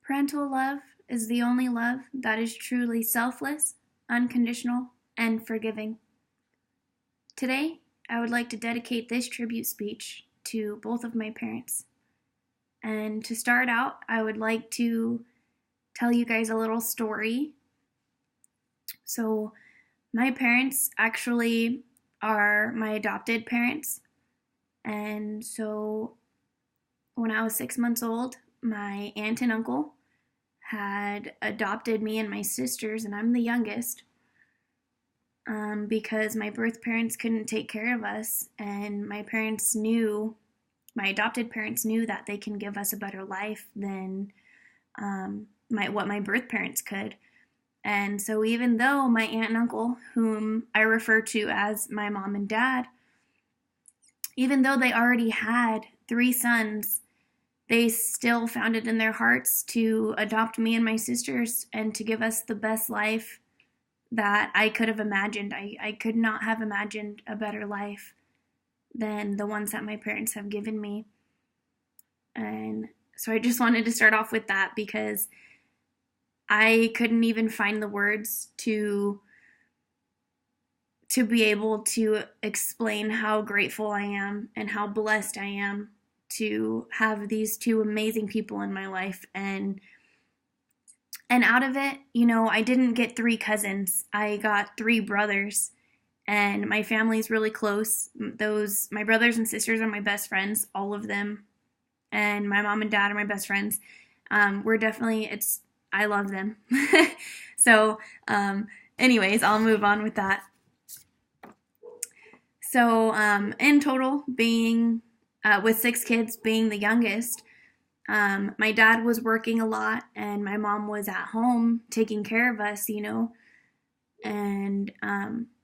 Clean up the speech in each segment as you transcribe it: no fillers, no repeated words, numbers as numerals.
Parental love is the only love that is truly selfless, unconditional, and forgiving. Today, I would like to dedicate this tribute speech to both of my parents. And to start out, I would like to tell you guys a little story. So, my parents actually are my adopted parents. And so, when I was 6 months old, my aunt and uncle had adopted me and my sisters, and I'm the youngest, because my birth parents couldn't take care of us, and my adopted parents knew that they can give us a better life than what my birth parents could. And so even though my aunt and uncle, whom I refer to as my mom and dad, even though they already had 3 sons, they still found it in their hearts to adopt me and my sisters and to give us the best life that I could have imagined. I could not have imagined a better life than the ones that my parents have given me. And so I just wanted to start off with that because I couldn't even find the words to be able to explain how grateful I am and how blessed I am to have these two amazing people in my life. And out of it, I didn't get 3 cousins. I got 3 brothers, and my family's really close. My brothers and sisters are my best friends, all of them. And my mom and dad are my best friends. I love them. So, anyways, I'll move on with that. So, in total, being with 6 kids, being the youngest, my dad was working a lot and my mom was at home taking care of us, And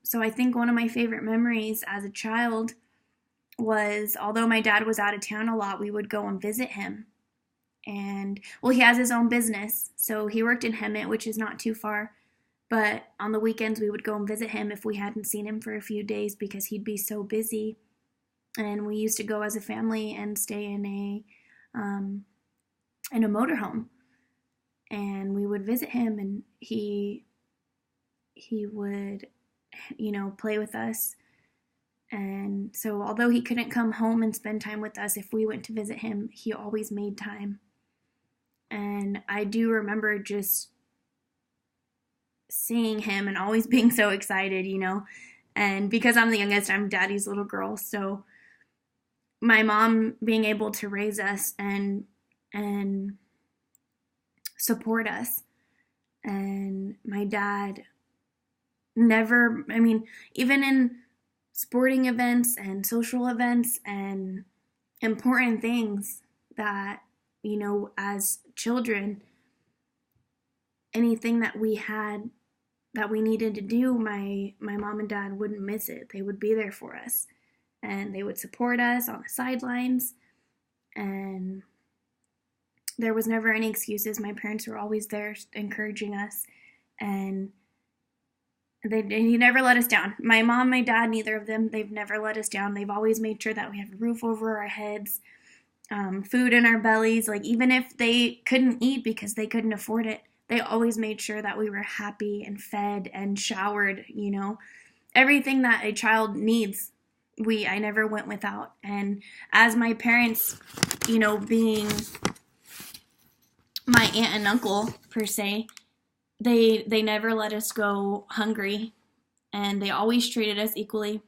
so I think one of my favorite memories as a child was, although my dad was out of town a lot, we would go and visit him. And, well, he has his own business, so he worked in Hemet, which is not too far. But on the weekends, we would go and visit him if we hadn't seen him for a few days because he'd be so busy. And we used to go as a family and stay in a motorhome. And we would visit him, and he would, play with us. And so although he couldn't come home and spend time with us, if we went to visit him, he always made time. And I do remember just seeing him and always being so excited, And because I'm the youngest, I'm daddy's little girl. So my mom being able to raise us and support us. And my dad even in sporting events and social events and important things that, as children, anything that we had that we needed to do, my mom and dad wouldn't miss it. They would be there for us, and they would support us on the sidelines, and there was never any excuses. My parents were always there encouraging us, and he never let us down. My mom, my dad, neither of them, they've never let us down. They've always made sure that we have a roof over our heads, food in our bellies. Like, even if they couldn't eat because they couldn't afford it, they always made sure that we were happy and fed and showered, Everything that a child needs, I never went without. And as my parents, being my aunt and uncle, per se, they never let us go hungry, and they always treated us equally.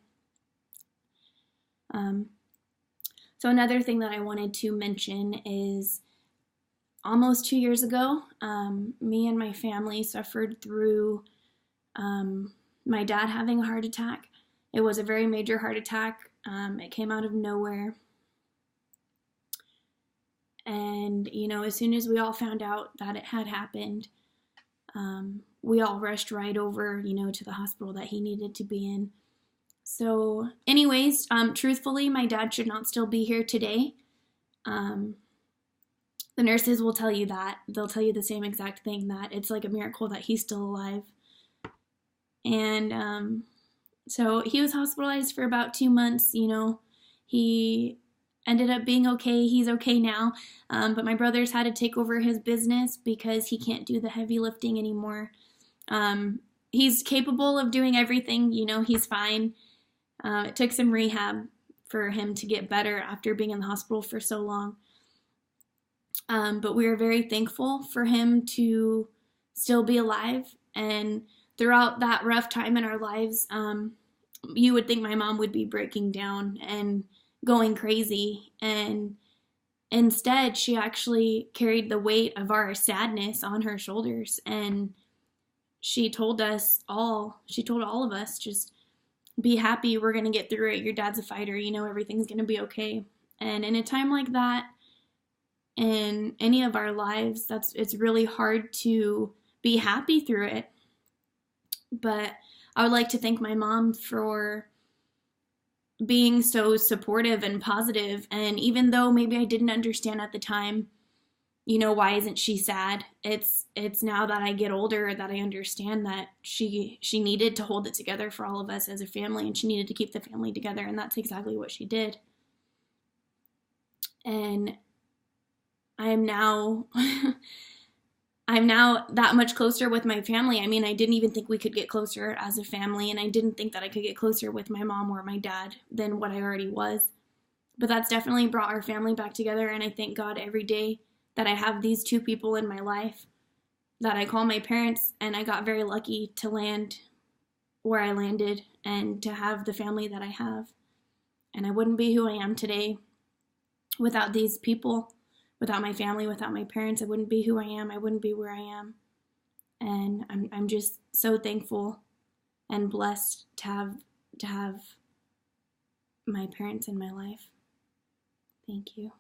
So another thing that I wanted to mention is almost 2 years ago, me and my family suffered through my dad having a heart attack. It was a very major heart attack. It came out of nowhere. And, as soon as we all found out that it had happened, we all rushed right over, to the hospital that he needed to be in. So anyways, truthfully, my dad should not still be here today. The nurses will tell you that. They'll tell you the same exact thing, that it's like a miracle that he's still alive. And so he was hospitalized for about 2 months. He ended up being okay. He's okay now. But my brother's had to take over his business because he can't do the heavy lifting anymore. He's capable of doing everything. He's fine. It took some rehab for him to get better after being in the hospital for so long. But we are very thankful for him to still be alive. And throughout that rough time in our lives, you would think my mom would be breaking down and going crazy. And instead, she actually carried the weight of our sadness on her shoulders. And she told all of us, just be happy. We're going to get through it. Your dad's a fighter. Everything's going to be okay. And in a time like that, in any of our lives, it's really hard to be happy through it. But I would like to thank my mom for being so supportive and positive. And even though maybe I didn't understand at the time, why isn't she sad? It's now that I get older that I understand that she needed to hold it together for all of us as a family, and she needed to keep the family together, and that's exactly what she did. And I'm now that much closer with my family. I mean, I didn't even think we could get closer as a family, and I didn't think that I could get closer with my mom or my dad than what I already was. But that's definitely brought our family back together, and I thank God every day that I have these two people in my life that I call my parents, and I got very lucky to land where I landed and to have the family that I have. And I wouldn't be who I am today without these people. Without my family, without my parents, I wouldn't be who I am. I wouldn't be where I am. And I'm just so thankful and blessed to have my parents in my life. Thank you.